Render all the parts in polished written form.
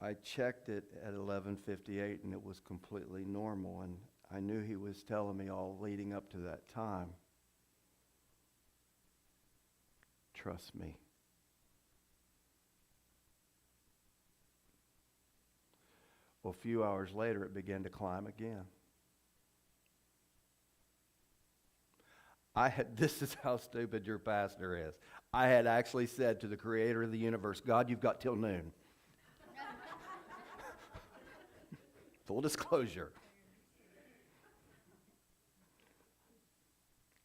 I checked it at 11:58 and it was completely normal, and I knew he was telling me all leading up to that time. Trust me. Well, a few hours later, it began to climb again. This is how stupid your pastor is. I had actually said to the creator of the universe, God, you've got till noon. Full disclosure.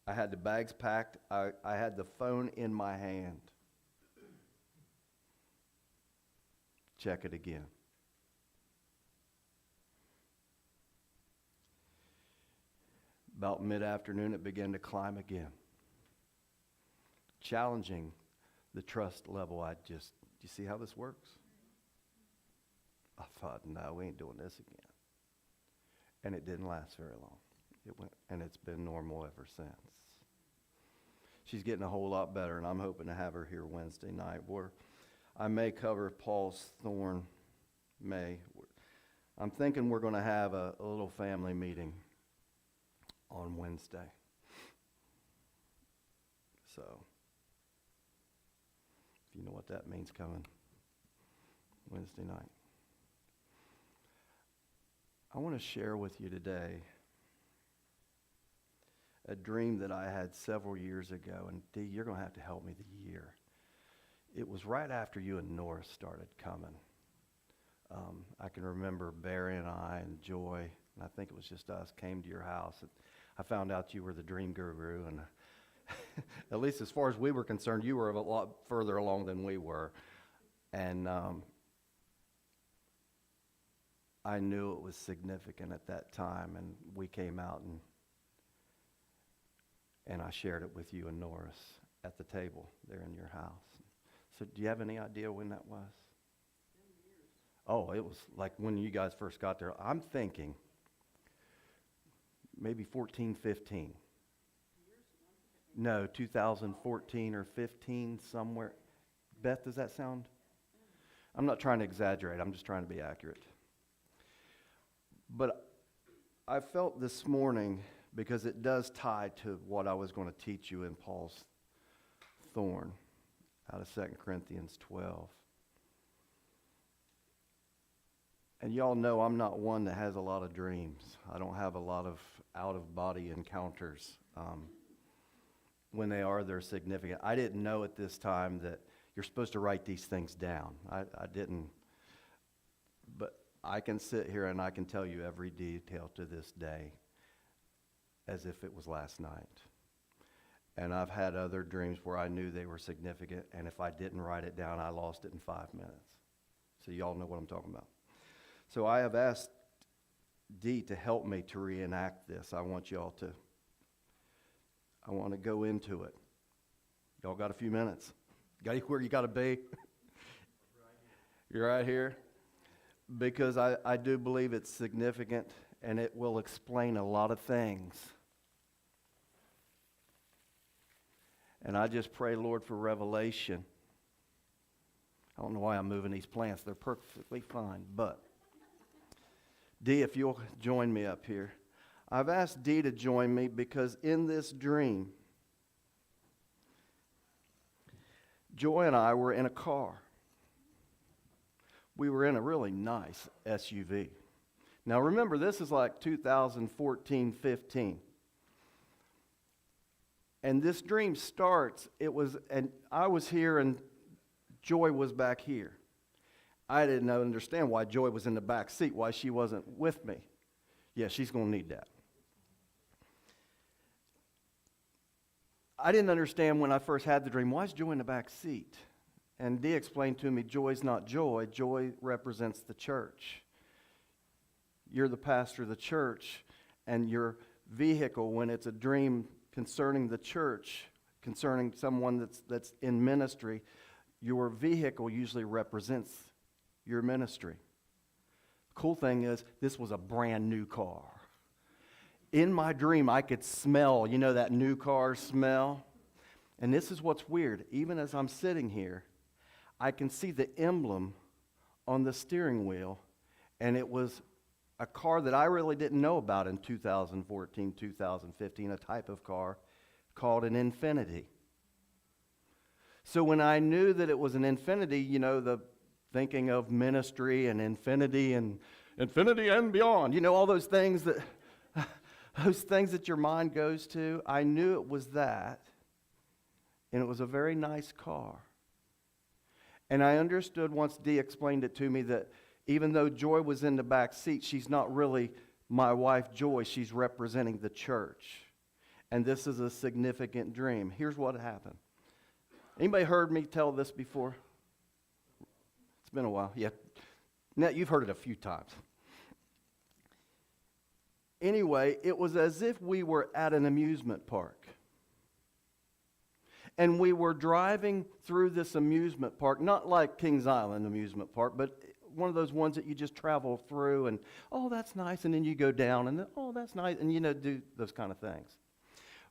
I had the bags packed. I had the phone in my hand. Check it again. About mid-afternoon, it began to climb again, challenging the trust level. Do you see how this works? I thought, no, we ain't doing this again. And it didn't last very long. It went, and it's been normal ever since. She's getting a whole lot better, and I'm hoping to have her here Wednesday night. I may cover Paul's Thorn. I'm thinking we're going to have a little family meeting on Wednesday. So, if you know what that means, coming Wednesday night. I want to share with you today a dream that I had several years ago, and Dee, you're going to have to help me the year. It was right after you and Norris started coming. I can remember Barry and I and Joy, and I think it was just us, came to your house. I found out you were the dream guru, and at least as far as we were concerned, you were a lot further along than we were. And I knew it was significant at that time, and we came out and I shared it with you and Norris at the table there in your house. So do you have any idea when that was? 10 years. Oh, it was like when you guys first got there. I'm thinking maybe 14, 15. No, 2014 or 15, somewhere. Beth, does that sound? I'm not trying to exaggerate. I'm just trying to be accurate. But I felt this morning, because it does tie to what I was going to teach you in Paul's Thorn out of 2 Corinthians 12. And y'all know I'm not one that has a lot of dreams. I don't have a lot of out-of-body encounters. When they are, they're significant. I didn't know at this time that you're supposed to write these things down. I didn't. But I can sit here and I can tell you every detail to this day as if it was last night. And I've had other dreams where I knew they were significant, and if I didn't write it down, I lost it in 5 minutes. So y'all know what I'm talking about. So I have asked Dee to help me to reenact this. I want to go into it. Y'all got a few minutes? Got where you got to be? You're right here? Because I do believe it's significant, and it will explain a lot of things. And I just pray, Lord, for revelation. I don't know why I'm moving these plants. They're perfectly fine. But, Dee, if you'll join me up here. I've asked Dee to join me because in this dream, Joy and I were in a car. We were in a really nice SUV. Now remember, this is like 2014, 15. And this dream starts, and I was here and Joy was back here. I didn't understand why Joy was in the back seat, why she wasn't with me. Yeah, she's going to need that. I didn't understand when I first had the dream, why is Joy in the back seat? And Dee explained to me, Joy's not Joy. Joy represents the church. You're the pastor of the church, and your vehicle, when it's a dream concerning the church, concerning someone that's in ministry, your vehicle usually represents your ministry. Cool thing is, this was a brand new car. In my dream, I could smell, that new car smell. And this is what's weird. Even as I'm sitting here, I can see the emblem on the steering wheel, and it was a car that I really didn't know about in 2014, 2015, a type of car called an Infiniti. So when I knew that it was an Infiniti, you know, the thinking of ministry and infinity and beyond, you know, all those things that your mind goes to, I knew it was that, and it was a very nice car. And I understood once Dee explained it to me that even though Joy was in the back seat, she's not really my wife Joy, she's representing the church. And this is a significant dream. Here's what happened. Anybody heard me tell this before? It's been a while. Yeah. Now, you've heard it a few times. Anyway, it was as if we were at an amusement park. And we were driving through this amusement park, not like Kings Island amusement park, but one of those ones that you just travel through and, oh, that's nice, and then you go down and then, oh, that's nice, and, you know, do those kind of things.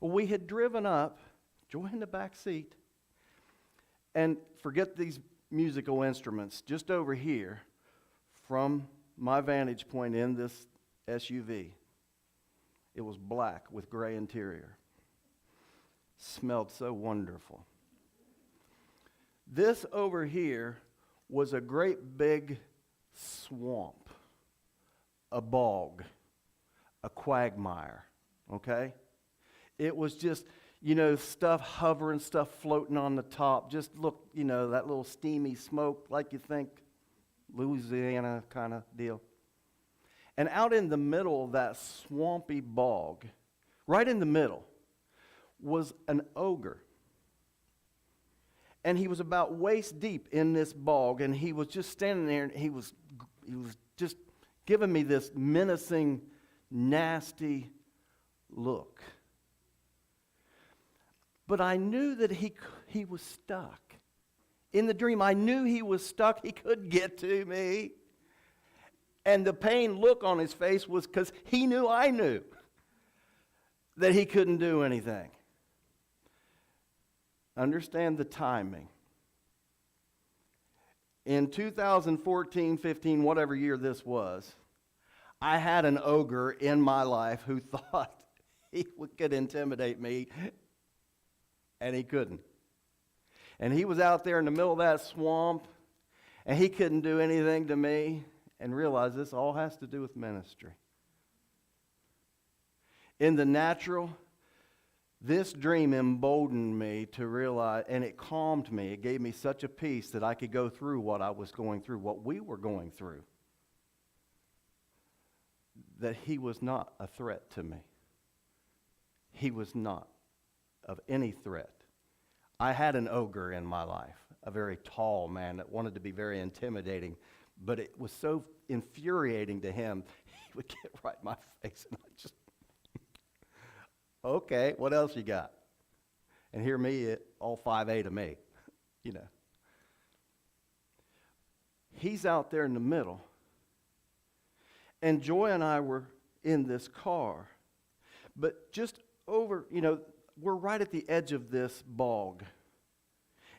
Well, we had driven up, Joy in the back seat, and forget these musical instruments, just over here from my vantage point in this SUV. It was black with gray interior. Smelled so wonderful. This over here was a great big swamp, a bog, a quagmire, okay? It was just, you know, stuff hovering, stuff floating on the top. Just look, you know, that little steamy smoke like you think Louisiana kind of deal. And out in the middle of that swampy bog, right in the middle, was an ogre. And he was about waist deep in this bog, and he was just standing there, and he was just giving me this menacing, nasty look. But I knew that he was stuck. In the dream, I knew he was stuck. He couldn't get to me. And the pain look on his face was because he knew I knew that he couldn't do anything. Understand the timing. In 2014, 15, whatever year this was, I had an ogre in my life who thought he could intimidate me, and he couldn't. And he was out there in the middle of that swamp, and he couldn't do anything to me, and realize this all has to do with ministry. In the natural, this dream emboldened me to realize, and it calmed me. It gave me such a peace that I could go through what I was going through, what we were going through. That he was not a threat to me. He was not of any threat. I had an ogre in my life, a very tall man that wanted to be very intimidating, but it was so infuriating to him, he would get right in my face, and I just, okay, what else you got? And hear me, all 5'8" of me, you know. He's out there in the middle, and Joy and I were in this car, but just over, you know, we're right at the edge of this bog.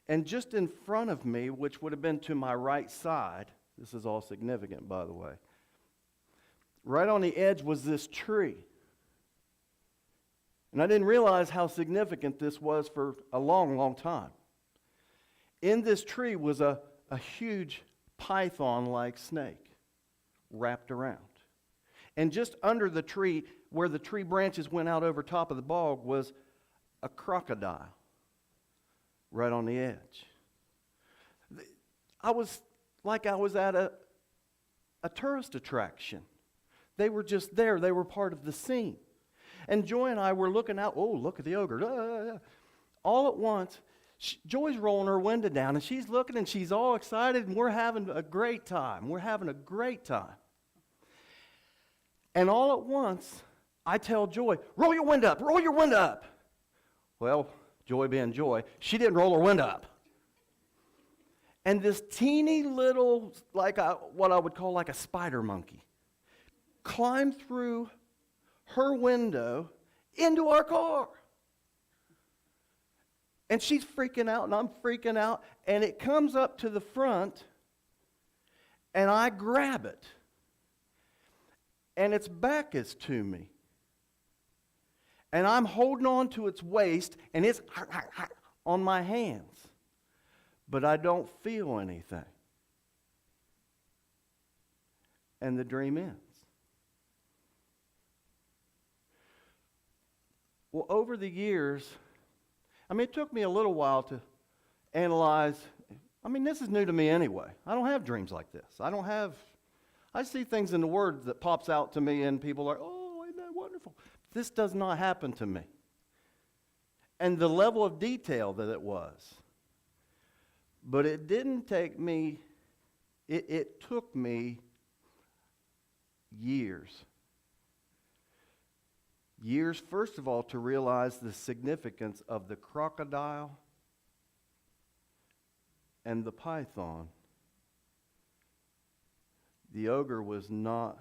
And just in front of me, which would have been to my right side, this is all significant, by the way, right on the edge was this tree. And I didn't realize how significant this was for a long, long time. In this tree was a huge python-like snake wrapped around. And just under the tree, where the tree branches went out over top of the bog, was a crocodile right on the edge. I was at a tourist attraction. They were just there. They were part of the scene. And Joy and I were looking out. Oh, look at the ogre. All at once, Joy's rolling her window down, and she's looking, and she's all excited, and we're having a great time. We're having a great time. And all at once, I tell Joy, roll your window up, roll your window up. Well, Joy being Joy, she didn't roll her window up. And this teeny little, what I would call like a spider monkey, climbed through her window into our car. And she's freaking out, and I'm freaking out, and it comes up to the front, and I grab it, and its back is to me. And I'm holding on to its waist, and it's on my hands. But I don't feel anything. And the dream ends. Well, over the years, it took me a little while to analyze. This is new to me anyway. I don't have dreams like this. I see things in the Word that pops out to me, and people are, oh, isn't that wonderful? This does not happen to me. And the level of detail that it was. But it didn't take me, it took me years. Years, first of all, to realize the significance of the crocodile and the python. The ogre was not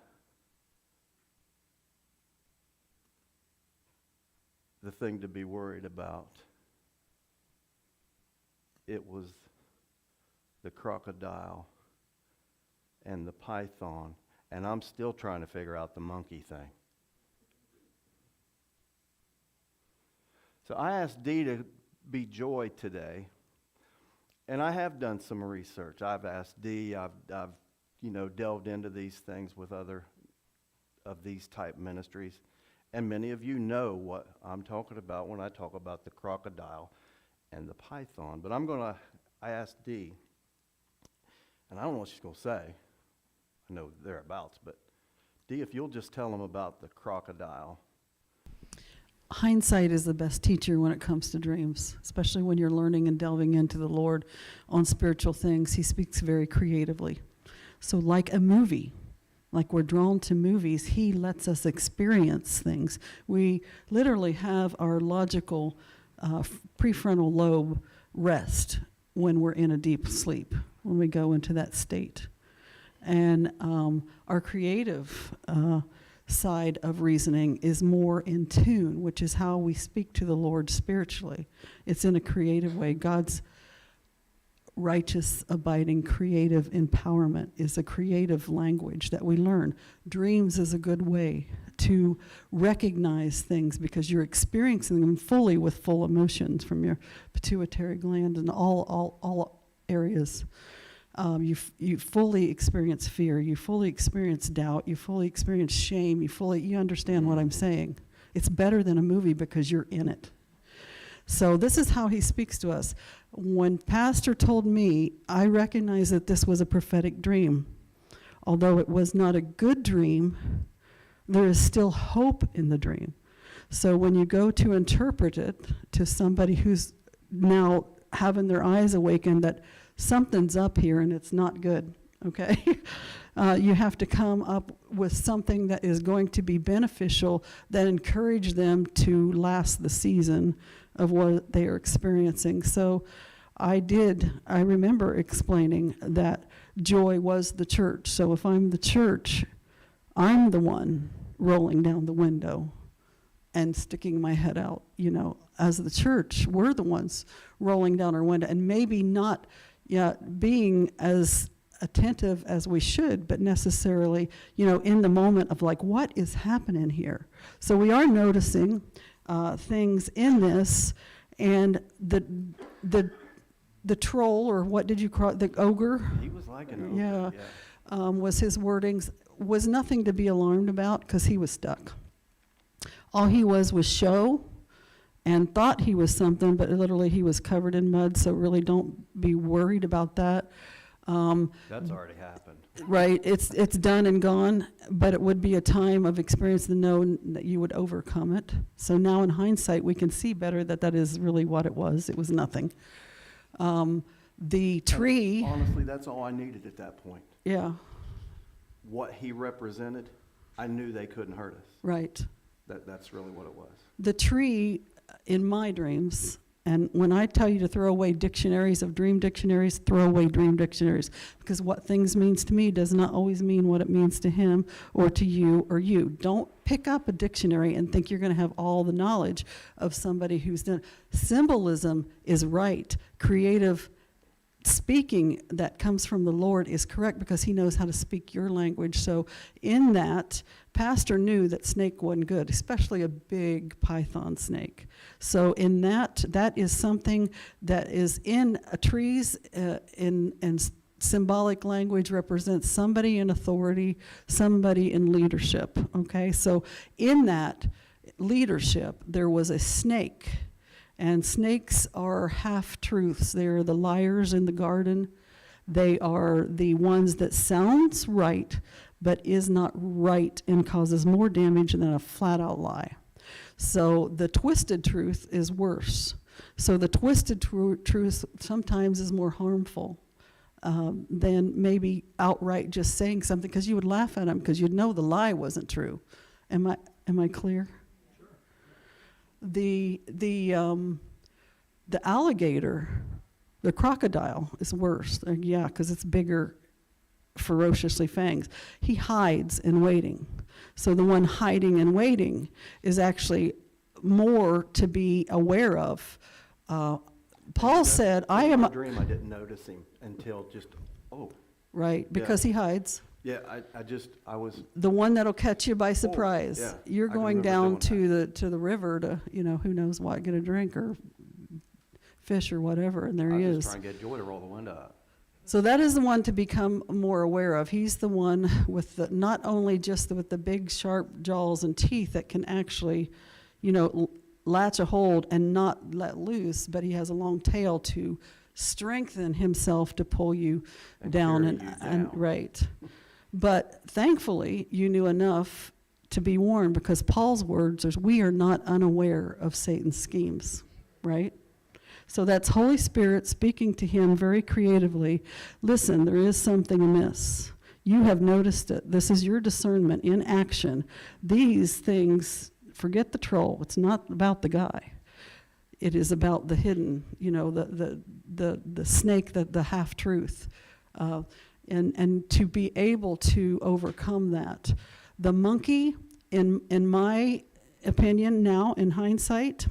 the thing to be worried about. It was the crocodile and the python. And I'm still trying to figure out the monkey thing. So I asked Dee to be Joy today, and I have done some research. I've asked Dee, I've delved into these things with other of these type ministries, and many of you know what I'm talking about when I talk about the crocodile and the python. But I asked Dee, and I don't know what she's going to say. I know thereabouts, but Dee, if you'll just tell them about the crocodile. Hindsight is the best teacher when it comes to dreams, especially when you're learning and delving into the Lord on spiritual things. He speaks very creatively. So like a movie, like we're drawn to movies, he lets us experience things. We literally have our logical prefrontal lobe rest when we're in a deep sleep, when we go into that state. And our creative side of reasoning is more in tune, which is how we speak to the Lord spiritually. It's in a creative way. God's righteous, abiding, creative empowerment is a creative language that we learn. Dreams is a good way to recognize things because you're experiencing them fully with full emotions from your pituitary gland and all areas. You fully experience fear, you fully experience doubt, you fully experience shame, you understand what I'm saying. It's better than a movie because you're in it. So this is how he speaks to us. When Pastor told me, I recognized that this was a prophetic dream. Although it was not a good dream, there is still hope in the dream. So when you go to interpret it to somebody who's now having their eyes awakened that something's up here and it's not good, okay? You have to come up with something that is going to be beneficial, that encourage them to last the season of what they are experiencing. So I remember explaining that joy was the church. So if I'm the church, I'm the one rolling down the window and sticking my head out. As the church, we're the ones rolling down our window and maybe not being as attentive as we should, but necessarily, in the moment of like, what is happening here? So we are noticing things in this, and the troll, or what did you call it, the ogre? He was like an ogre. Yeah. Was his wordings, was nothing to be alarmed about because he was stuck. All he was show, and thought he was something, but literally he was covered in mud, so really don't be worried about that. That's already happened. Right, it's done and gone, but it would be a time of experience to know that you would overcome it. So now in hindsight, we can see better that is really what it was. It was nothing. The tree... Honestly, that's all I needed at that point. Yeah. What he represented, I knew they couldn't hurt us. Right. That's really what it was. The tree, in my dreams, and when I tell you to throw away dictionaries of dream dictionaries, throw away dream dictionaries, because what things means to me does not always mean what it means to him or to you or you. Don't pick up a dictionary and think you're going to have all the knowledge of somebody who's done. Symbolism is right. Creative speaking that comes from the Lord is correct because he knows how to speak your language. So in that, Pastor knew that snake wasn't good, especially a big python snake. So in that is something that is in trees in symbolic language represents somebody in authority, somebody in leadership, okay? So in that leadership, there was a snake. And snakes are half-truths. They're the liars in the garden. They are the ones that sounds right, but is not right and causes more damage than a flat-out lie. So the twisted truth is worse. So the twisted truth sometimes is more harmful than maybe outright just saying something, because you would laugh at them because you'd know the lie wasn't true. Am I clear? The alligator, the crocodile is worse. Yeah, because it's bigger, ferociously fangs. He hides in waiting. So the one hiding and waiting is actually more to be aware of. Paul said, "I am." In my dream, I didn't notice him until just Right, because he hides. Yeah, I was. The one that'll catch you by surprise. Yeah, You're I going remember down doing to the river to, who knows what, get a drink or fish or whatever, and there he I was is. just trying to get Joy to roll the window up. So that is the one to become more aware of. He's the one with the, not only just with the big sharp jaws and teeth that can actually, latch a hold and not let loose, but he has a long tail to strengthen himself to pull you down carry you down. Right. But thankfully, you knew enough to be warned, because Paul's words is, we are not unaware of Satan's schemes, right? So that's Holy Spirit speaking to him very creatively. Listen, there is something amiss. You have noticed it. This is your discernment in action. These things, forget the troll. It's not about the guy. It is about the hidden, the snake, the half-truth. And to be able to overcome that. The monkey, in my opinion now, in hindsight,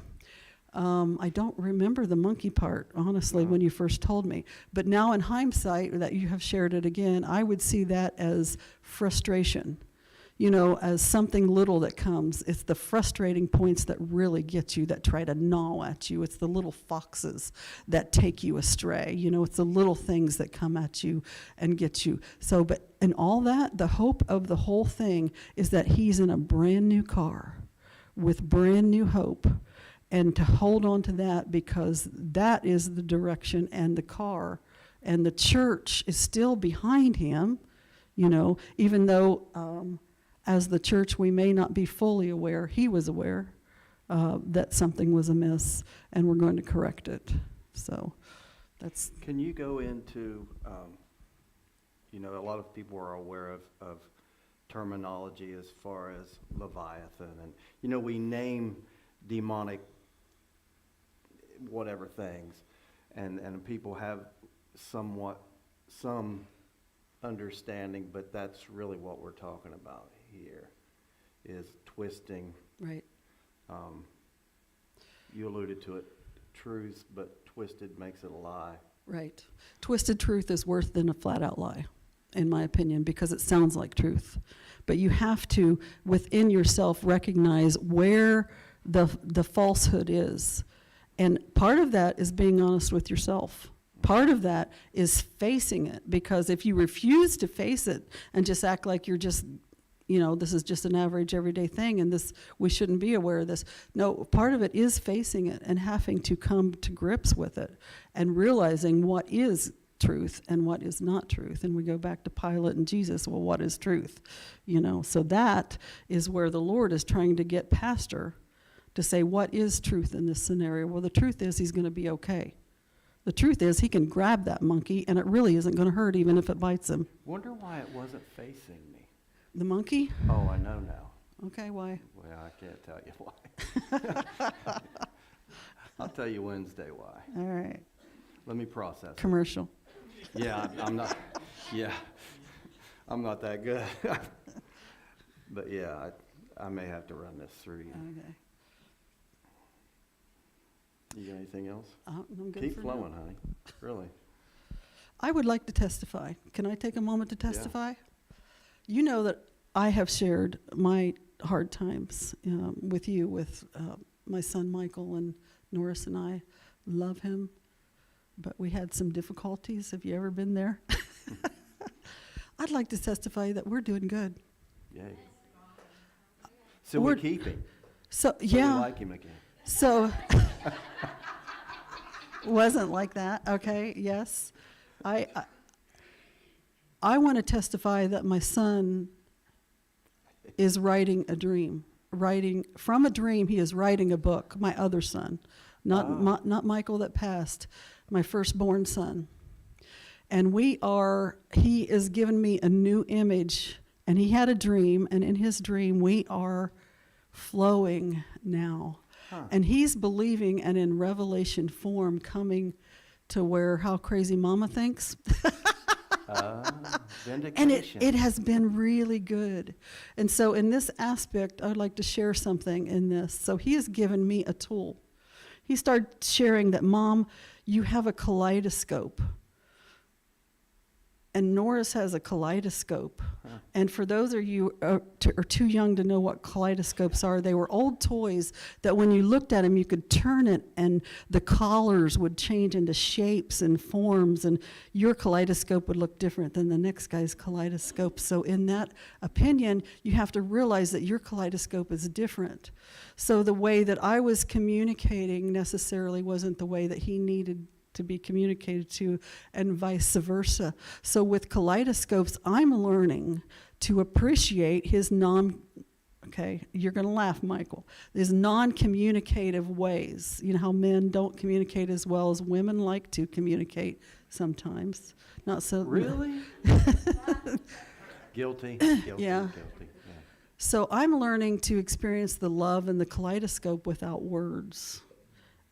I don't remember the monkey part, honestly, when you first told me. But now in hindsight, that you have shared it again, I would see that as frustration, as something little that comes. It's the frustrating points that really get you, that try to gnaw at you. It's the little foxes that take you astray. It's the little things that come at you and get you. So, but in all that, the hope of the whole thing is that he's in a brand new car with brand new hope. And to hold on to that, because that is the direction, and the car and the church is still behind him, even though as the church we may not be fully aware, he was aware that something was amiss, and we're going to correct it. So that's... Can you go into, a lot of people are aware of terminology as far as Leviathan, and, we name demonic whatever things, and people have some understanding, but that's really what we're talking about here, is twisting. Right. You alluded to it, truth, but twisted makes it a lie. Right. Twisted truth is worse than a flat-out lie, in my opinion, because it sounds like truth. But you have to, within yourself, recognize where the falsehood is. And part of that is being honest with yourself. Part of that is facing it, because if you refuse to face it and just act like you're just, this is just an average everyday thing and this, we shouldn't be aware of this. No, part of it is facing it and having to come to grips with it and realizing what is truth and what is not truth. And we go back to Pilate and Jesus. Well, what is truth? So that is where the Lord is trying to get Pastor to say, what is truth in this scenario? Well, the truth is he's going to be okay. The truth is he can grab that monkey and it really isn't going to hurt even if it bites him. Wonder why it wasn't facing me. The monkey? Oh, I know now. Okay, why? Well, I can't tell you why. I'll tell you Wednesday why. All right. Let me process Commercial. it. Yeah, I'm not. Yeah, I'm not that good. But yeah, I may have to run this through you. Okay. You got anything else? I'm good Keep for flowing, now. honey. Really. I would like to testify. Can I take a moment to Yeah. testify? You know that I have shared my hard times with you, with my son Michael, and Norris and I love him, but we had some difficulties. Have you ever been there? I'd like to testify that we're doing good. Yay. So We're- we keep him. So, So yeah. we like him again. So, wasn't like that, okay, yes. I want to testify that my son is writing a dream. From a dream, he is writing a book, my other son. Not Michael that passed, my firstborn son. And he is giving me a new image, and he had a dream, and in his dream, we are flowing now. Huh. And he's believing and in revelation form coming to where how crazy mama thinks. And Vindication. it has been really good. And so in this aspect, I'd like to share something in this. So he has given me a tool. He started sharing that, Mom, you have a kaleidoscope. And Norris has a kaleidoscope. Huh. And for those of you are too young to know what kaleidoscopes are, they were old toys that when you looked at them, you could turn it and the collars would change into shapes and forms, and your kaleidoscope would look different than the next guy's kaleidoscope. So in that opinion, you have to realize that your kaleidoscope is different. So the way that I was communicating necessarily wasn't the way that he needed to be communicated to, and vice versa. So with kaleidoscopes, I'm learning to appreciate his okay, you're going to laugh, Michael, his non-communicative ways. You know how men don't communicate as well as women like to communicate sometimes. Not so. Really? Guilty. Yeah. Guilty. Yeah. So I'm learning to experience the love and the kaleidoscope without words.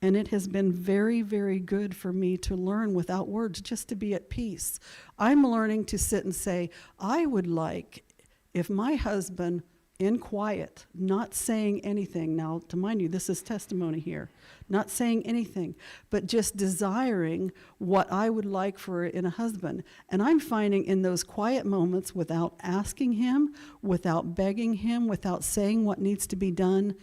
And it has been very, very good for me to learn without words, just to be at peace. I'm learning to sit and say, I would like if my husband, in quiet, not saying anything. Now, to mind you, this is testimony here. Not saying anything, but just desiring what I would like for in a husband. And I'm finding in those quiet moments, without asking him, without begging him, without saying what needs to be done,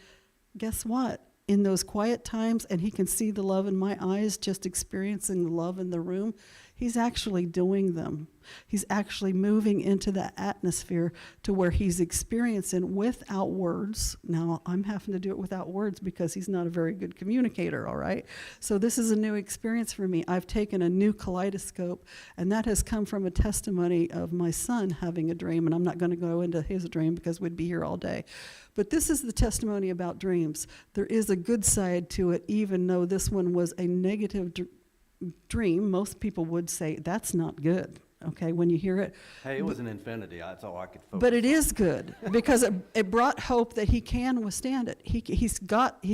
guess what? In those quiet times, and he can see the love in my eyes, just experiencing the love in the room, he's actually doing them. He's actually moving into that atmosphere to where he's experiencing without words. Now, I'm having to do it without words because he's not a very good communicator, all right? So this is a new experience for me. I've taken a new kaleidoscope, and that has come from a testimony of my son having a dream, and I'm not going to go into his dream because we'd be here all day. But this is the testimony about dreams. There is a good side to it, even though this one was a negative dream. Most people would say, that's not good. Okay, when you hear it. Hey, it was an infinity. That's all I could focus But it on. is good because it brought hope that he can withstand it. He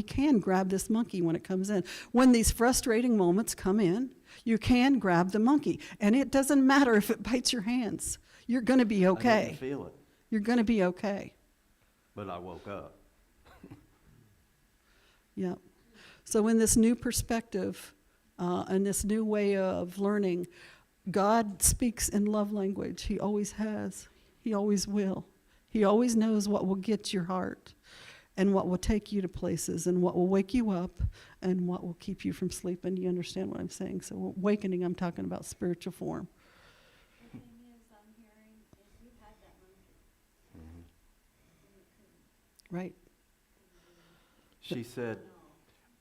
can grab this monkey when it comes in. When these frustrating moments come in, you can grab the monkey. And it doesn't matter if it bites your hands. You're going to be I okay. didn't feel it, You're going to be okay. but I woke up. Yeah. So in this new perspective and this new way of learning, God speaks in love language. He always has. He always will. He always knows what will get your heart and what will take you to places and what will wake you up and what will keep you from sleeping. You understand what I'm saying? So awakening, I'm talking about spiritual form. The thing is, I'm hearing is you had that monkey. Right. She said,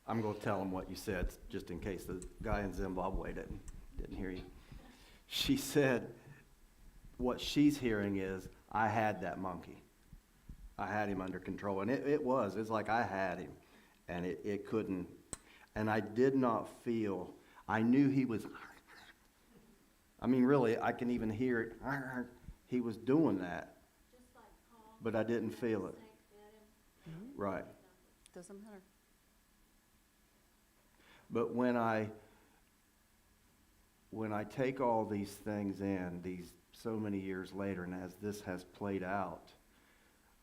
I'm going to tell him what you said, just in case the guy in Zimbabwe didn't hear you. She said, what she's hearing is, I had that monkey. I had him under control. And it's like I had him. And it couldn't, and I did not feel, I knew he was, I mean, really, I can even hear it. He was doing that, Just like Paul. but I didn't feel it. Snake bit him. Right. Doesn't matter. But when I take all these things in, these so many years later, and as this has played out,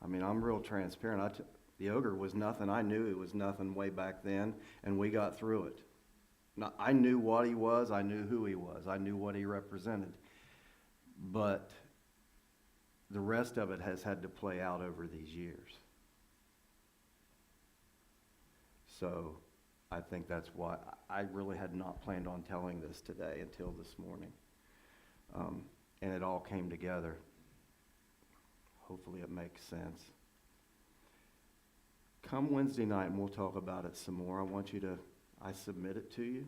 I mean, I'm real transparent. The ogre was nothing. I knew it was nothing way back then, and we got through it. Now, I knew what he was, I knew who he was, I knew what he represented. But the rest of it has had to play out over these years. So I think that's why I really had not planned on telling this today until this morning. And it all came together. Hopefully it makes sense. Come Wednesday night and we'll talk about it some more. I submit it to you.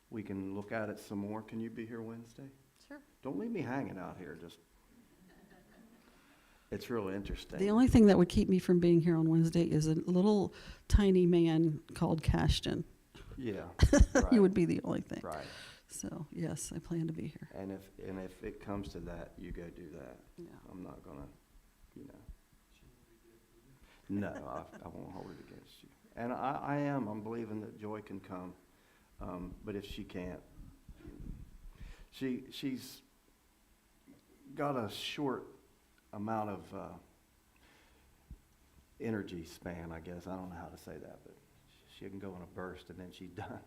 We can look at it some more. Can you be here Wednesday? Sure. Don't leave me hanging out here. It's really interesting. The only thing that would keep me from being here on Wednesday is a little tiny man called Cashton. Yeah. He Right. would be the only thing. Right. So, yes, I plan to be here. And if it comes to that, you go do that. Yeah. I'm not gonna, No, I won't hold it against you. And I'm believing that Joy can come. But if she can't, she's got a short amount of energy span, I guess. I don't know how to say that, but she can go in a burst and then she's done.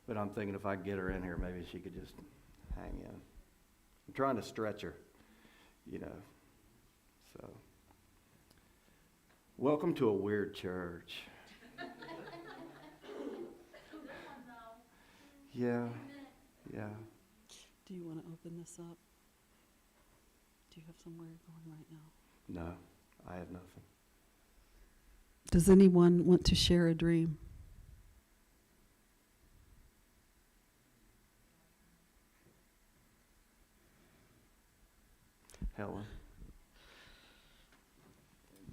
But I'm thinking if I get her in here, maybe she could just hang in. I'm trying to stretch her, so. Welcome to a weird church. Yeah. Do you want to open this up? Do you have somewhere you're going right now? No, I have nothing. Does anyone want to share a dream? Helen.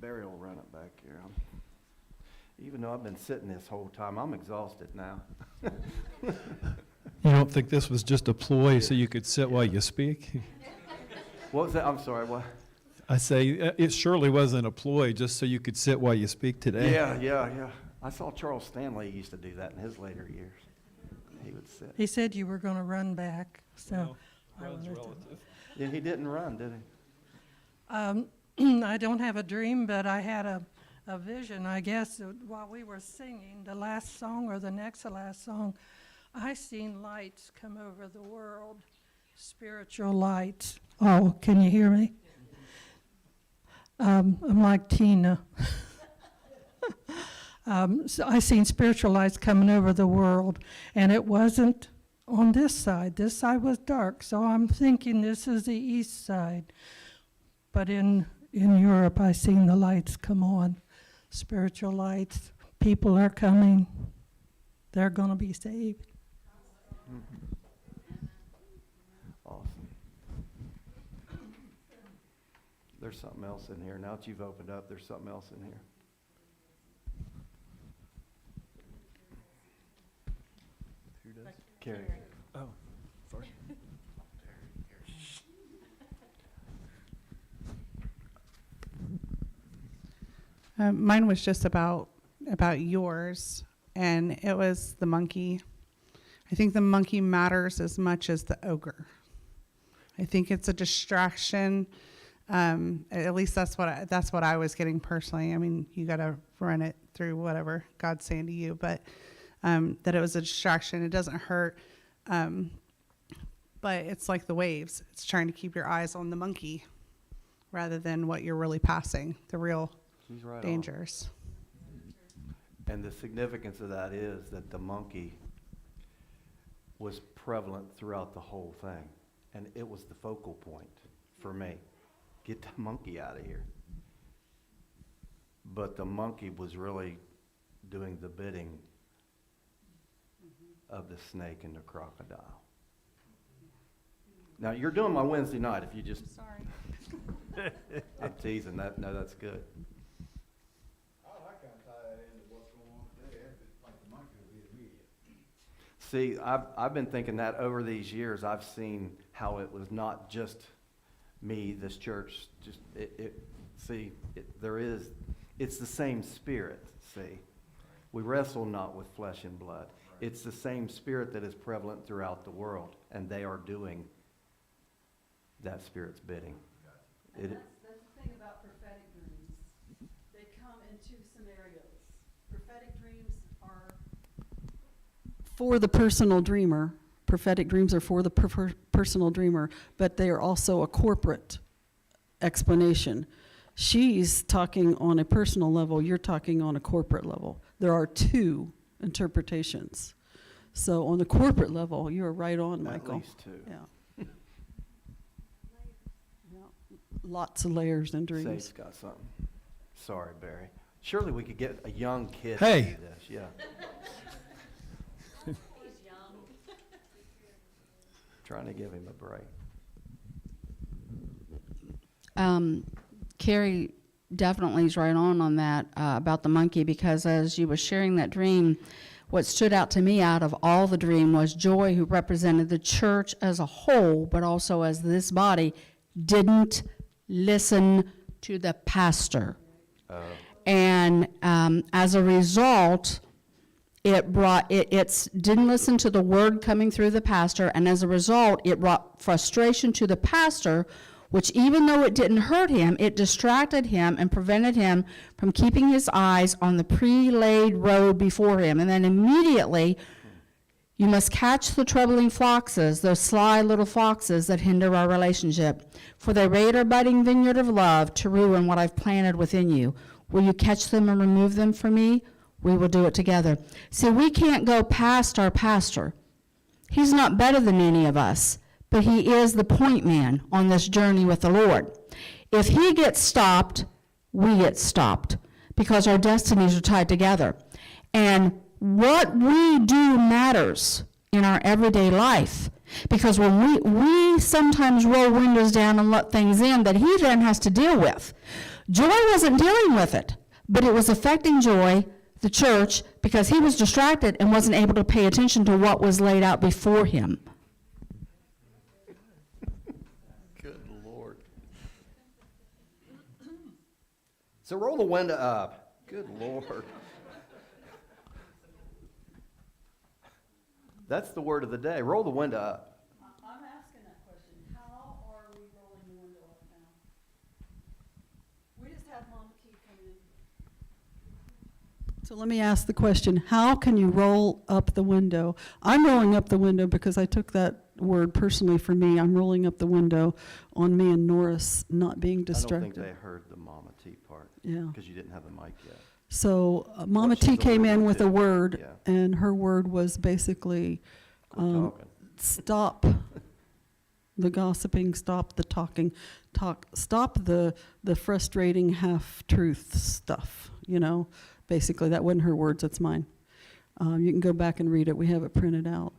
Barry will run it back here. Even though I've been sitting this whole time, I'm exhausted now. You don't think this was just a ploy so you could sit while you speak? What was that? I'm sorry, what? I say, it surely wasn't a ploy just so you could sit while you speak today. Yeah. I saw Charles Stanley used to do that in his later years. He would sit. He said you were going to run back, so. I Runs wanted to- relative. Yeah, he didn't run, did I don't have a dream, but I had a vision, I guess, while we were singing the last song or the next to last song. I seen lights come over the world, spiritual lights. Oh, can you hear me? I'm like Tina. So I seen spiritual lights coming over the world, and it wasn't on this side. This side was dark, so I'm thinking this is the east side. But in Europe, I seen the lights come on, spiritual lights. People are coming. They're going to be saved. Awesome. There's something else in here. Now that you've opened up, there's something else in here. Who does? Carrie. Oh, sorry. Mine was just about yours, and it was the monkey. I think the monkey matters as much as the ogre. I think it's a distraction. At least that's what I was getting personally. I mean, you got to run it through whatever God's saying to you, but that it was a distraction. It doesn't hurt, but it's like the waves. It's trying to keep your eyes on the monkey rather than what you're really passing, the real She's right on. dangers. And the significance of that is that the monkey was prevalent throughout the whole thing. And it was the focal point for me. Get the monkey out of here. But the monkey was really doing the bidding of the snake and the crocodile. Now, you're doing my Wednesday night if you just... Sorry. I'm teasing. That's good. I kind of tie that into what's going on today. I just think the monkey will be immediate. See, I've been thinking that over these years. I've seen how it was not just me, this church. It's the same spirit. See, we wrestle not with flesh and blood. It's the same spirit that is prevalent throughout the world, and they are doing that spirit's bidding. And that's the thing about prophetic dreams. They come in two scenarios. Prophetic dreams are for the personal dreamer. Prophetic dreams are for the personal dreamer, but they are also a corporate explanation. She's talking on a personal level, you're talking on a corporate level. There are two interpretations. So on the corporate level, you're right on, Michael. At least two. Yeah. Yeah. Lots of layers in dreams. Safe's got something. Sorry, Barry. Surely we could get a young kid Hey. to do this, yeah. Trying to give him a break. Carrie definitely is right on that about the monkey, because as you were sharing that dream, what stood out to me out of all the dream was Joy, who represented the church as a whole, but also as this body, didn't listen to the pastor. And as a result, it didn't listen to the word coming through the pastor, and as a result, it brought frustration to the pastor, which even though it didn't hurt him, it distracted him and prevented him from keeping his eyes on the pre-laid road before him. And then immediately, you must catch the troubling foxes, those sly little foxes that hinder our relationship, for they raid our budding vineyard of love to ruin what I've planted within you. Will you catch them and remove them from me? We will do it together. See, we can't go past our pastor. He's not better than any of us, but he is the point man on this journey with the Lord. If he gets stopped, we get stopped, because our destinies are tied together. And what we do matters in our everyday life, because when we sometimes roll windows down and let things in that he then has to deal with. Joy wasn't dealing with it, but it was affecting Joy, the church, because he was distracted and wasn't able to pay attention to what was laid out before him. Good Lord. So roll the window up. Good Lord. That's the word of the day. Roll the window up. I'm asking that question. How are we rolling the window up now? We just had Mama Key come in. So let me ask the question, how can you roll up the window? I'm rolling up the window because I took that word personally for me. I'm rolling up the window on me and Norris not being I don't distracted. think they heard the Mama T part. Yeah. Because you didn't have the mic yet. So Mama she's T came in alluding with to. a word, Yeah. and her word was basically Quit talking. stop the gossiping, stop the talking, stop the frustrating half-truth stuff, you know. Basically, that wasn't her words, that's mine. You can go back and read it. We have it printed out.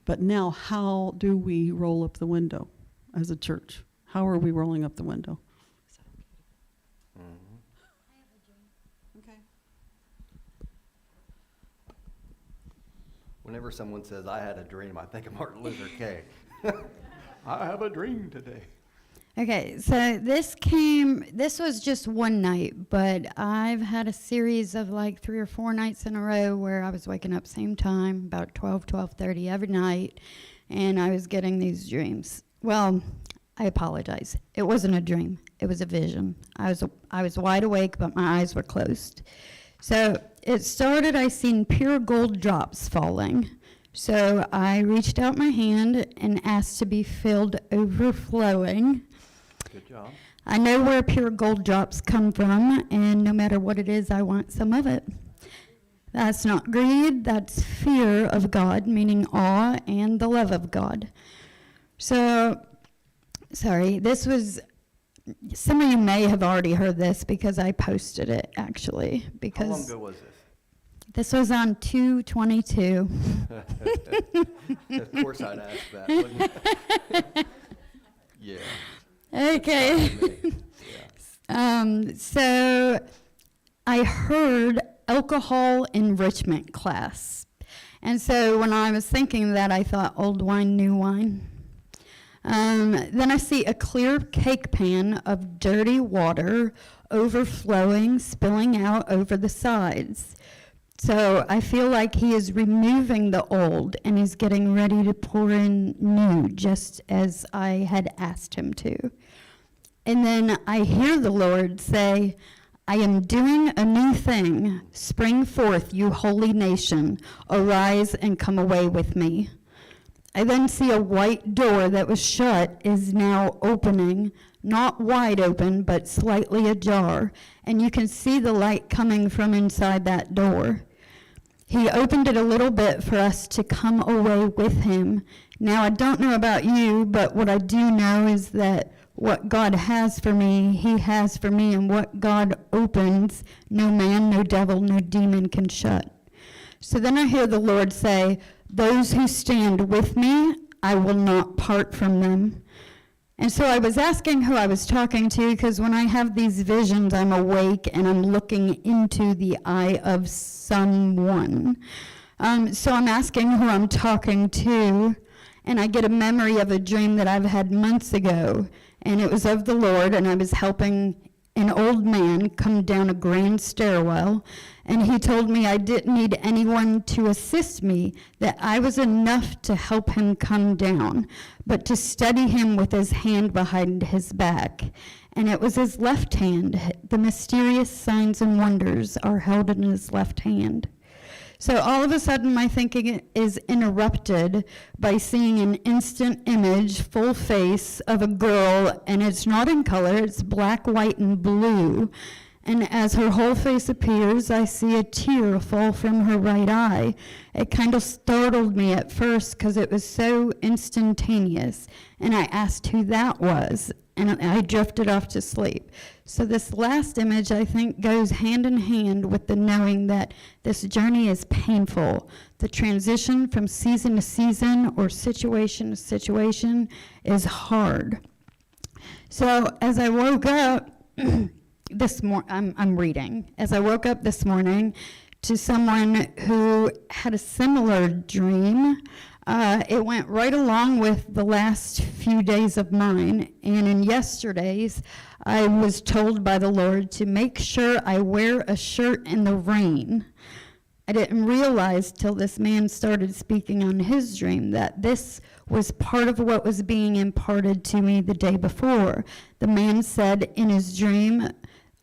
But now, how do we roll up the window as a church? How are we rolling up the window? Mhm. Okay. Whenever someone says, I had a dream, I think of Martin Luther King. I have a dream today. Okay, so this was just one night, but I've had a series of like 3 or 4 nights in a row where I was waking up same time, about 12:30 every night, and I was getting these dreams. Well, I apologize. It wasn't a dream. It was a vision. I was wide awake, but my eyes were closed. So it started, I seen pure gold drops falling. So I reached out my hand and asked to be filled overflowing. Good job. I know where pure gold drops come from, and no matter what it is, I want some of it. That's not greed, that's fear of God, meaning awe and the love of God. So, sorry, this was, some of you may have already heard this because I posted it, actually. How Because long ago was this? this was on 2/22. Of course I'd ask that, wouldn't I? Yeah. Okay. Yeah. So I heard alcohol enrichment class. And so when I was thinking that, I thought old wine, new wine. Then I see a clear cake pan of dirty water overflowing, spilling out over the sides. So I feel like he is removing the old and he's getting ready to pour in new, just as I had asked him to. And then I hear the Lord say, I am doing a new thing. Spring forth, you holy nation. Arise and come away with me. I then see a white door that was shut is now opening, not wide open, but slightly ajar, and you can see the light coming from inside that door. He opened it a little bit for us to come away with him. Now, I don't know about you, but what I do know is that what God has for me, he has for me, and what God opens, no man, no devil, no demon can shut. So then I hear the Lord say, those who stand with me, I will not part from them. And so I was asking who I was talking to, because when I have these visions, I'm awake and I'm looking into the eye of someone. So I'm asking who I'm talking to, and I get a memory of a dream that I've had months ago, and it was of the Lord, and I was helping an old man come down a grand stairwell, and he told me I didn't need anyone to assist me, that I was enough to help him come down, but to steady him with his hand behind his back. And it was his left hand. The mysterious signs and wonders are held in his left hand. So all of a sudden, my thinking is interrupted by seeing an instant image, full face, of a girl, and it's not in color, it's black, white, and blue. And as her whole face appears, I see a tear fall from her right eye. It kind of startled me at first because it was so instantaneous. And I asked who that was, and I drifted off to sleep. So this last image, I think, goes hand in hand with the knowing that this journey is painful. The transition from season to season or situation to situation is hard. So as I woke up, I'm reading. As I woke up this morning to someone who had a similar dream, it went right along with the last few days of mine. And in yesterday's, I was told by the Lord to make sure I wear a shirt in the rain. I didn't realize till this man started speaking on his dream that this was part of what was being imparted to me the day before. The man said in his dream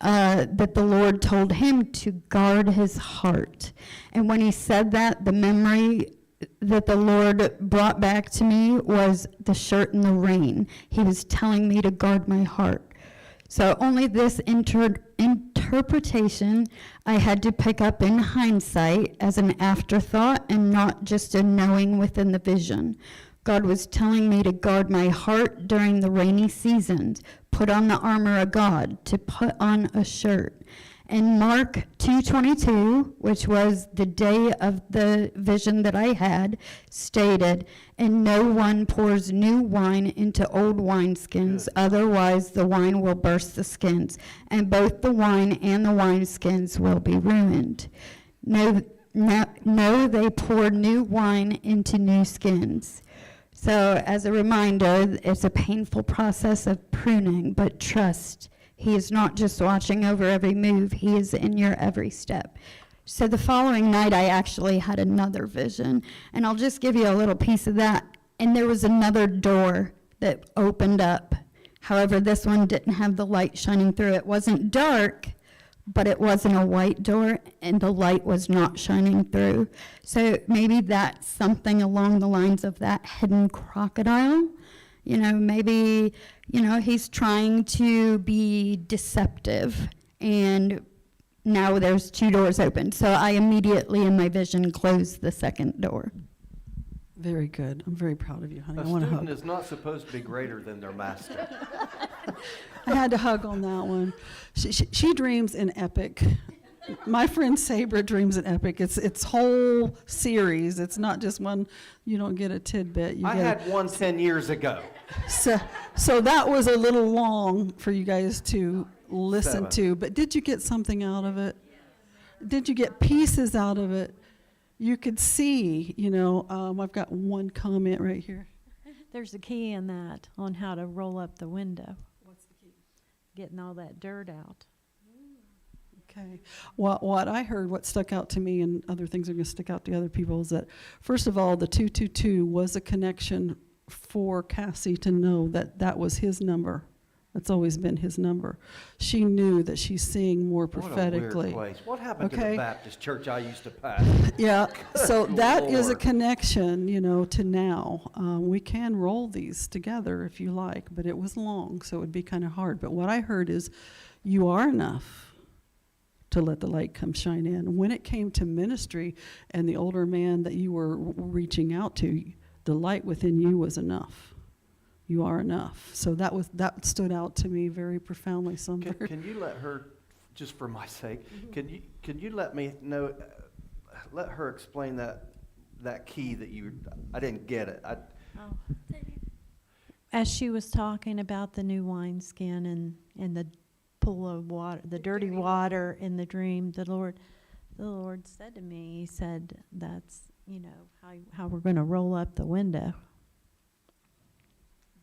that the Lord told him to guard his heart. And when he said that, the memory that the Lord brought back to me was the shirt in the rain. He was telling me to guard my heart. So only this interpretation I had to pick up in hindsight as an afterthought and not just a knowing within the vision. God was telling me to guard my heart during the rainy seasons, put on the armor of God, to put on a shirt. And Mark 2:22, which was the day of the vision that I had, stated, and no one pours new wine into old wineskins, otherwise the wine will burst the skins, and both the wine and the wineskins will be ruined. No, they pour new wine into new skins. So as a reminder, it's a painful process of pruning, but trust. He is not just watching over every move, he is in your every step. So the following night, I actually had another vision, and I'll just give you a little piece of that. And there was another door that opened up. However, this one didn't have the light shining through. It wasn't dark, but it wasn't a white door, and the light was not shining through. So maybe that's something along the lines of that hidden crocodile. You know, maybe, he's trying to be deceptive, and now there's two doors open. So I immediately, in my vision, closed the second door. Very good. I'm very proud of you, honey. A I want to student hug. is not supposed to be greater than their master. I had to hug on that one. She dreams in epic. My friend Sabra dreams in epic. It's whole series. It's not just one. You don't get a tidbit. I had one 10 years ago. So that was a little long for you guys to listen 7. to. But did you get something out of it? Did you get pieces out of it? You could see, I've got one comment right here. There's a key in that on how to roll up the window. What's the key? Getting all that dirt out. Okay. What I heard, what stuck out to me, and other things are going to stick out to other people, is that, first of all, the 222 was a connection for Cassie to know that that was his number, That's always been his number. She knew that she's seeing more prophetically. What a weird place. What happened to the Okay. Baptist church I used to pastor? Yeah, so Good that is a Lord. connection, to now. We can roll these together if you like, but it was long, so it would be kind of hard. But what I heard is, you are enough to let the light come shine in. When it came to ministry and the older man that you were reaching out to, the light within you was enough. You are enough. So that stood out to me very profoundly. So I'm very- Can you let her, just for my sake, can you let me know, let her explain that key that I didn't get it. As she was talking about the new wineskin and the pool of water, the dirty water in the dream, the Lord said to me, he said, that's, how we're going to roll up the window.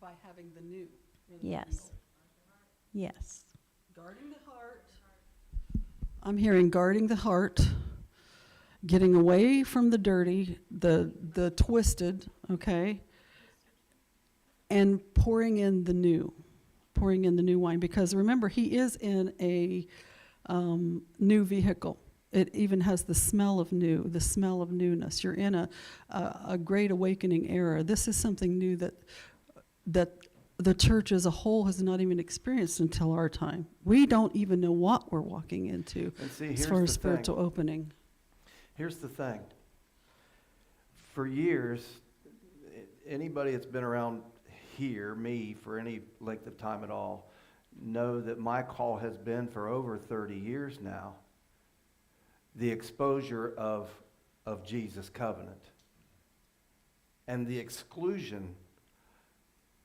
By having the new. Yes. Yes. Guarding the heart. I'm hearing guarding the heart, getting away from the dirty, the twisted, okay, and pouring in the new wine. Because remember, he is in a new vehicle. It even has the smell of new, the smell of newness. You're in a great awakening era. This is something new that the church as a whole has not even experienced until our time. We don't even know what we're walking into And see, as here's far the as spiritual opening. Here's the thing. For years, anybody that's been around here, me, for any length of time at all, know that my call has been for over 30 years now, the exposure of Jesus' covenant and the exclusion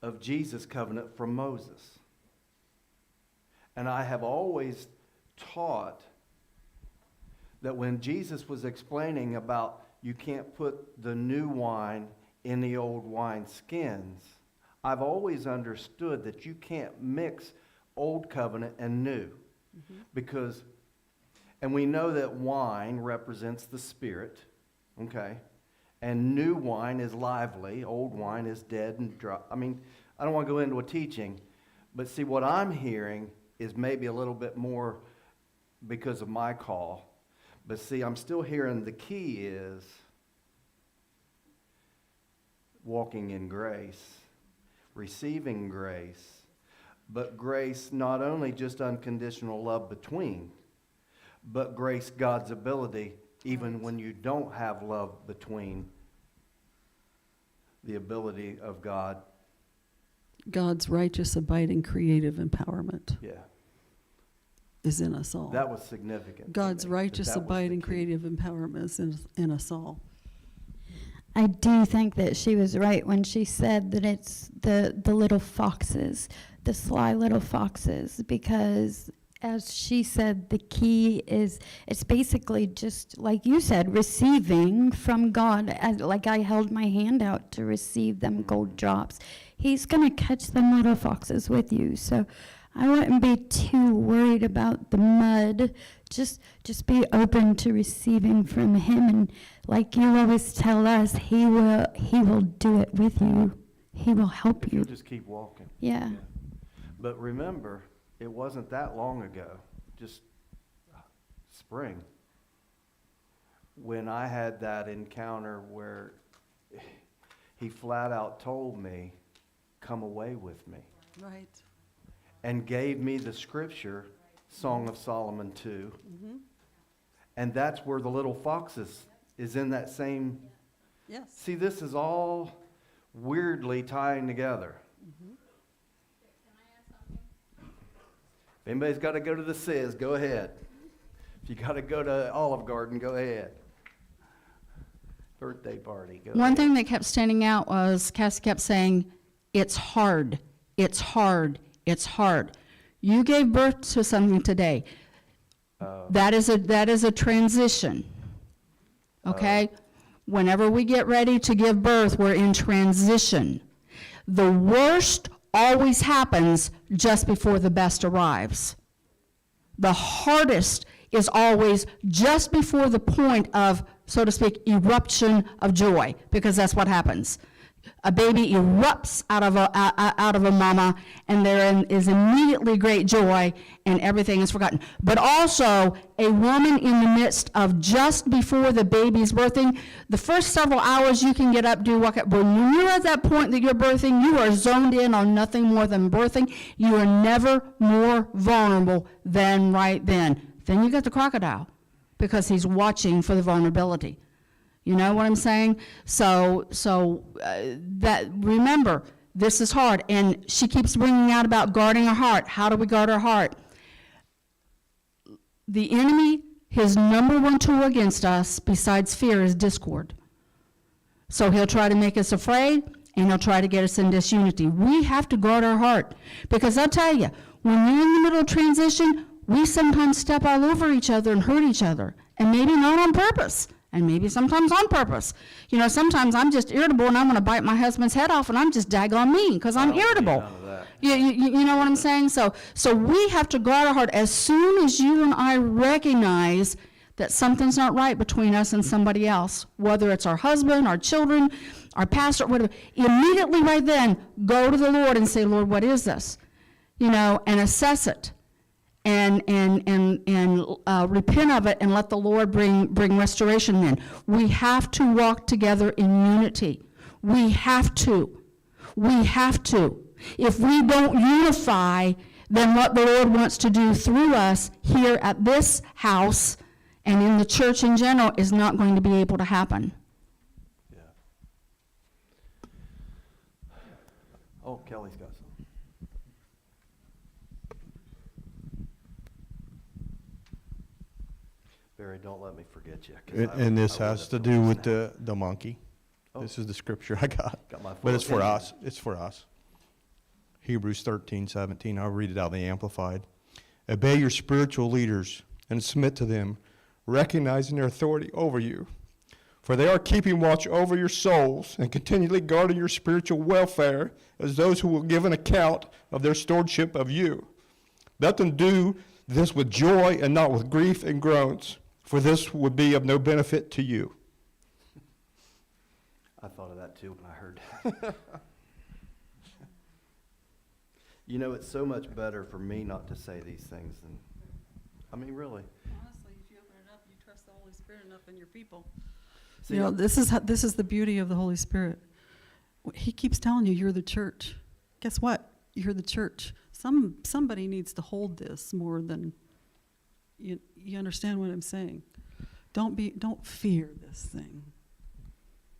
of Jesus' covenant from Moses. And I have always taught that when Jesus was explaining about you can't put the new wine in the old wine skins, I've always understood that you can't mix old covenant and new. Because, and we know that wine represents the Spirit, okay? And new wine is lively, old wine is dead and dry. I mean, I don't want to go into a teaching, but see, what I'm hearing is maybe a little bit more because of my call. But see, I'm still hearing the key is walking in grace, receiving grace, but grace not only just unconditional love between, but grace God's ability even when you don't have love between, the ability of God. God's righteous, abiding, creative empowerment Yeah, is in us all. that was significant. to God's me, that righteous, that was the abiding, key. creative empowerment is in us all. I do think that she was right when she said that it's the little foxes, the sly little foxes, because as she said, the key is, it's basically just like you said, receiving from God. Like I held my hand out to receive them gold drops. He's going to catch them little foxes with you. So I wouldn't be too worried about the mud. Just be open to receiving from him. And like you always tell us, he will do it with you. He will help If you you. just keep walking. Yeah. But remember, it wasn't that long ago, just spring, when I had that encounter where he flat out told me, come away with me. Right. And gave me the scripture, Song of Solomon 2. And that's where the little foxes is in that same. Yes. See, this is all weirdly tying together. If anybody's got to go to the SIS, go ahead. If you got to go to Olive Garden, go ahead. Birthday party, go One ahead. thing that kept standing out was Cassie kept saying, it's hard, it's hard, it's hard. You gave birth to something today. That is a transition, okay? Whenever we get ready to give birth, we're in transition. The worst always happens just before the best arrives. The hardest is always just before the point of, so to speak, eruption of joy, because that's what happens. a baby erupts out of a mama, and there is immediately great joy, and everything is forgotten. But also, a woman in the midst of just before the baby's birthing, the first several hours you can get up, do what, but when you're at that point that you're birthing, you are zoned in on nothing more than birthing. You are never more vulnerable than right then. Then you got the crocodile, because he's watching for the vulnerability. You know what I'm saying? So that, remember, this is hard. And she keeps bringing out about guarding our heart. How do we guard our heart? The enemy, his number one tool against us, besides fear, is discord. So he'll try to make us afraid, and he'll try to get us in disunity. We have to guard our heart. Because I'll tell you, when you're in the middle of transition, we sometimes step all over each other and hurt each other. And maybe not on purpose. And maybe sometimes on purpose. You know, sometimes I'm just irritable and I want to bite my husband's head off, and I'm just daggone mean because I'm irritable. You know what I'm saying? So we have to guard our heart. As soon as you and I recognize that something's not right between us and somebody else, whether it's our husband, our children, our pastor, whatever, immediately right then, go to the Lord and say, Lord, what is this? You know, and assess it. And repent of it, and let the Lord bring restoration in. We have to walk together in unity. We have to. We have to. If we don't unify, then what the Lord wants to do through us here at this house and in the church in general is not going to be able to happen. Yeah. Oh, Kelly's got some. Barry, don't let me forget you. 'Cause And this I would has have to to do with listen. the monkey. Oh. This is the scripture I got. Got my full But it's for attention. us. It's for us. Hebrews 13:17. I'll read it out of the Amplified. Obey your spiritual leaders and submit to them, recognizing their authority over you. For they are keeping watch over your souls and continually guarding your spiritual welfare as those who will give an account of their stewardship of you. Let them do this with joy and not with grief and groans, for this would be of no benefit to you. I thought of that too when I heard that. You know, it's so much better for me not to say these things than, I mean, really. Honestly, if you open it up, you trust the Holy Spirit enough in your people. See, You know, this is the beauty of the Holy Spirit. He keeps telling you you're the church. Guess what? You're the church. Somebody needs to hold this more than you understand what I'm saying. Don't fear this thing.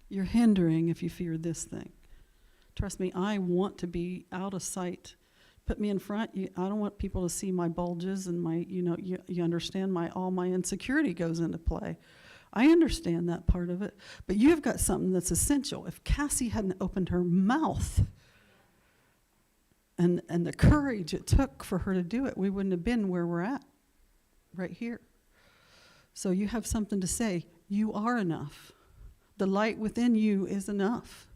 You're hindering if you fear this thing. Trust me, I want to be out of sight. Put me in front. I don't want people to see my bulges and my, you understand, all my insecurity goes into play. I understand that part of it, but you've got something that's essential. If Cassie hadn't opened her mouth and the courage it took for her to do it, we wouldn't have been where we're at, right here. So you have something to say. You are enough. The light within you is enough.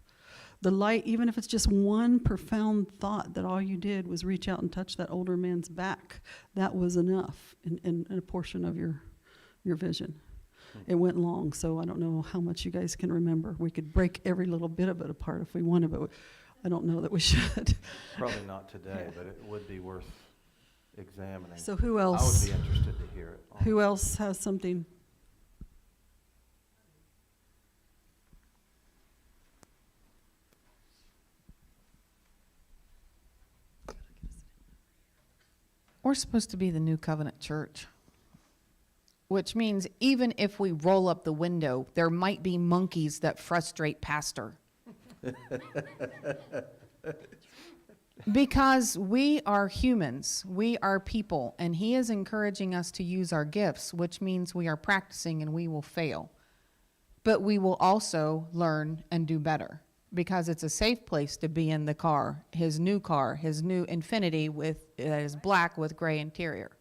The light, even if it's just one profound thought that all you did was reach out and touch that older man's back, that was enough in a portion of your vision. It went long, so I don't know how much you guys can remember. We could break every little bit of it apart if we wanted, but I don't know that we should. probably not today, but it would be worth examining. So who I else? would be interested to hear it. Who else has something? We're supposed to be the New Covenant Church, which means even if we roll up the window, there might be monkeys that frustrate Pastor. Because we are humans, we are people, and he is encouraging us to use our gifts, which means we are practicing and we will fail. But we will also learn and do better, because it's a safe place to be in the car, his new Infiniti that is black with gray interior.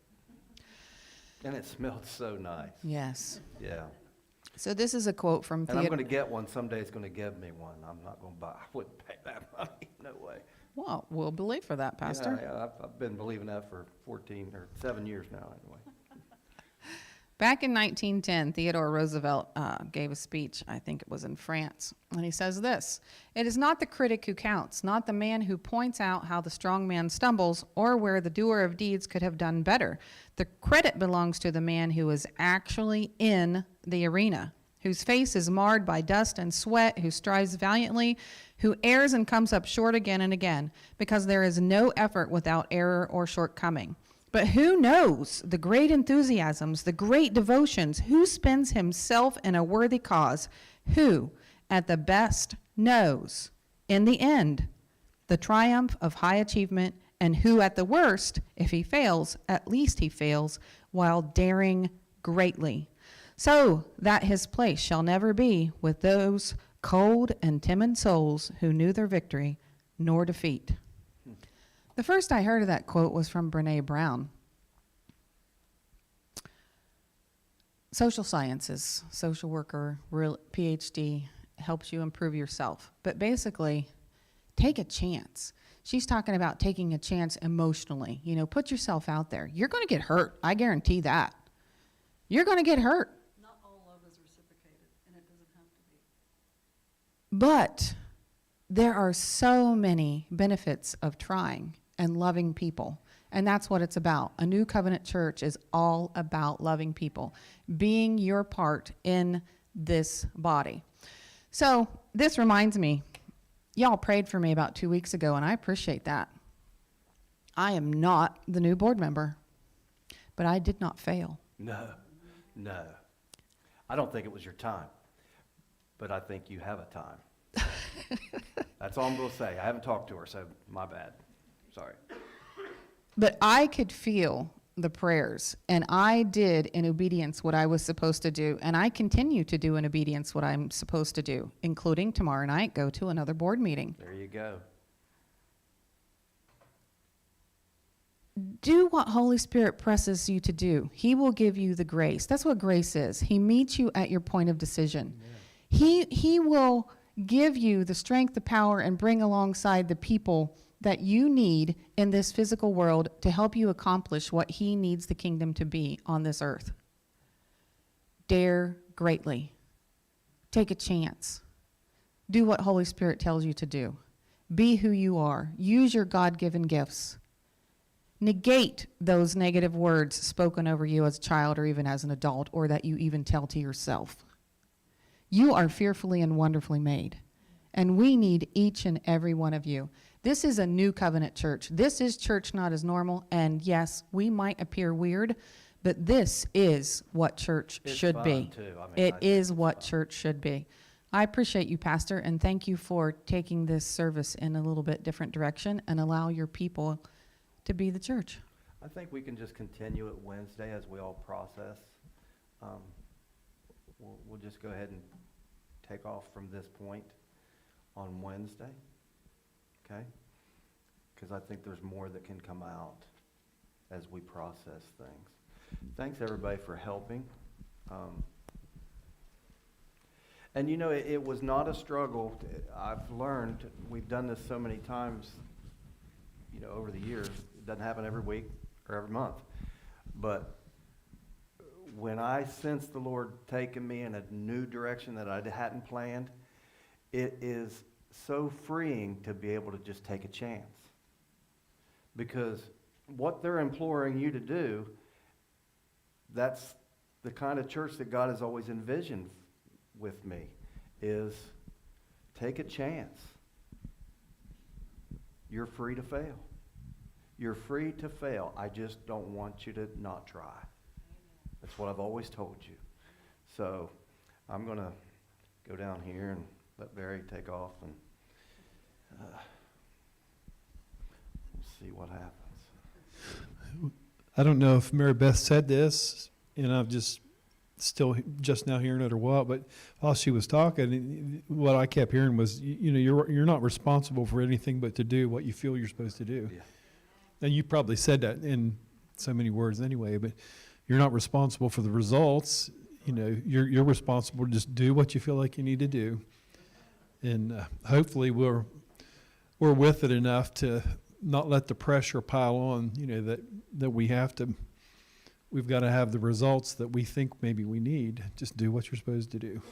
And it smelled so nice. Yes. Yeah. So this is a quote from And I'm going to get one. Somebody's going to give me one. I'm not going to buy. I wouldn't pay that money. No way. Well, we'll believe for that, Pastor. Yeah, I've been believing that for 14 or 7 years now, anyway. Back in 1910, Theodore Roosevelt gave a speech, I think it was in France, and he says this: "It is not the critic who counts, not the man who points out how the strong man stumbles or where the doer of deeds could have done better. The credit belongs to the man who is actually in the arena, whose face is marred by dust and sweat, who strives valiantly, who errs and comes up short again and again, because there is no effort without error or shortcoming. But who knows the great enthusiasms, the great devotions, who spends himself in a worthy cause, who, at the best, knows, in the end, the triumph of high achievement, and who, at the worst, if he fails, at least he fails while daring greatly, so that his place shall never be with those cold and timid souls who knew their victory nor defeat." The first I heard of that quote was from Brene Brown. Social sciences, social worker, PhD, helps you improve yourself. But basically, take a chance. She's talking about taking a chance emotionally. You know, put yourself out there. You're going to get hurt. I guarantee that. You're going to get hurt. Not all love is reciprocated, and it doesn't have to be. But there are so many benefits of trying and loving people. And that's what it's about. A New Covenant Church is all about loving people, being your part in this body. So this reminds me, y'all prayed for me about 2 weeks ago, and I appreciate that. I am not the new board member, but I did not fail. No. I don't think it was your time, but I think you have a time. That's all I'm going to say. I haven't talked to her, so my bad. Sorry. But I could feel the prayers, and I did in obedience what I was supposed to do, and I continue to do in obedience what I'm supposed to do, including tomorrow night, go to another board meeting. There you go. Do what Holy Spirit presses you to do. He will give you the grace. That's what grace is. He meets you at your point of decision. He will give you the strength, the power, and bring alongside the people that you need in this physical world to help you accomplish what he needs the kingdom to be on this earth. Dare greatly. Take a chance. Do what Holy Spirit tells you to do. Be who you are. Use your God-given gifts. Negate those negative words spoken over you as a child or even as an adult, or that you even tell to yourself. You are fearfully and wonderfully made, and we need each and every one of you. This is a New Covenant church. This is church not as normal, and yes, we might appear weird, but this is what church should be. It is what church should be. I appreciate you, Pastor, and thank you for taking this service in a little bit different direction and allow your people to be the church. I think we can just continue it Wednesday as we all process. We'll just go ahead and take off from this point on Wednesday, okay? Because I think there's more that can come out as we process things. Thanks, everybody, for helping. And, you know, it was not a struggle. I've learned, we've done this so many times, you know, over the years. It doesn't happen every week or every month. But when I sensed the Lord taking me in a new direction that I hadn't planned, it is so freeing to be able to just take a chance. Because what they're imploring you to do, that's the kind of church that God has always envisioned with me, is take a chance. You're free to fail. You're free to fail. I just don't want you to not try. That's what I've always told you. So I'm going to go down here and let Barry take off, and we'll see what happens. I don't know if Mary Beth said this, and I've just now hearing it or what, but while she was talking, what I kept hearing was, you know, you're not responsible for anything but to do what you feel you're supposed to do. Yeah. And you probably said that in so many words anyway, but you're not responsible for the results. You know, you're responsible to just do what you feel like you need to do. And hopefully we're with it enough to not let the pressure pile on, you know, that we have to we've got to have the results that we think maybe we need. Just do what you're supposed to do.